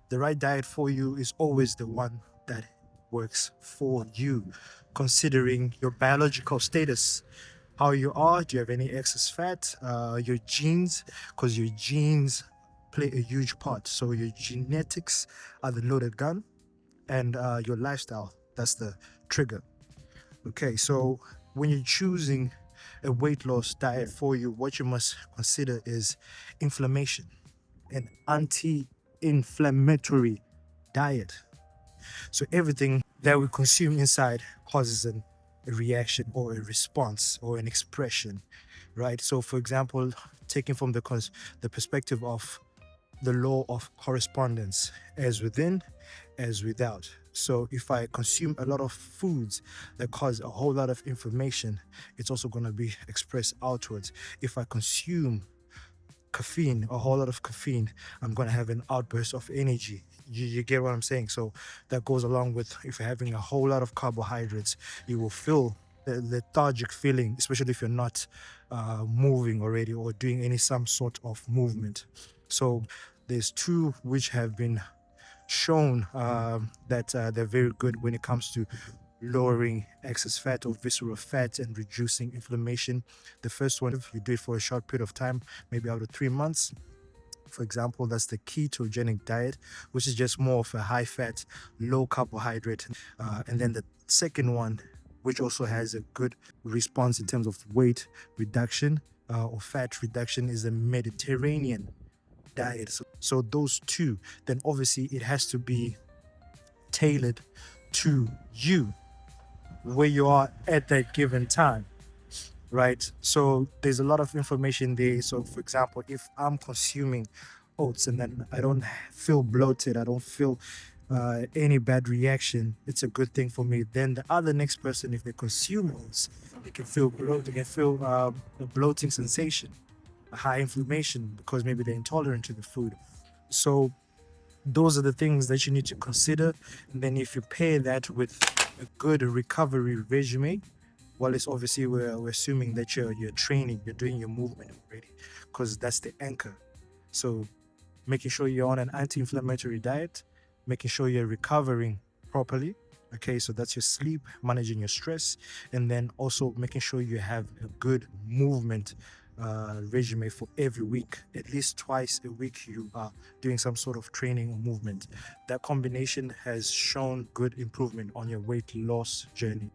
The right diet for you is always the one that works for you, considering your biological status, how you are. Do you have any excess fat? Your genes, because your genes play a huge part. So your genetics are the loaded gun, and your lifestyle, that's the trigger. Okay, so when you're choosing a weight loss diet for you, what you must consider is inflammation, an anti-inflammatory diet. So everything that we consume inside causes a reaction or a response or an expression, right? So, for example, taking from the perspective of the law of correspondence, as within, as without. So if I consume a lot of foods that cause a whole lot of inflammation, it's also going to be expressed outwards. If I consume caffeine, a whole lot of caffeine, I'm going to have an outburst of energy. You get what I'm saying? So that goes along with, if you're having a whole lot of carbohydrates, you will feel the lethargic feeling, especially if you're not moving already or doing some sort of movement. So there's two which have been shown that they're very good when it comes to lowering excess fat or visceral fat and reducing inflammation. The first one, if you do it for a short period of time, maybe out of 3 months, for example, that's the ketogenic diet, which is just more of a high fat, low carbohydrate. And then the second one, which also has a good response in terms of weight reduction or fat reduction, is the Mediterranean diet. So those two, then obviously it has to be tailored to you, where you are at that given time, right? So there's a lot of information there. So for example, if I'm consuming oats and then I don't feel bloated, I don't feel any bad reaction, it's a good thing for me. Then the other next person, if they consume oats, they can feel bloated, they can feel a bloating sensation, a high inflammation, because maybe they're intolerant to the food. So those are the things that you need to consider. And then if you pair that with a good recovery regime, well, it's obviously we're assuming that you're training, you're doing your movement already, because that's the anchor. So making sure you're on an anti-inflammatory diet, making sure you're recovering properly. Okay, so that's your sleep, managing your stress, and then also making sure you have a good movement regime for every week. At least twice a week, you are doing some sort of training or movement. That combination has shown good improvement on your weight loss journey.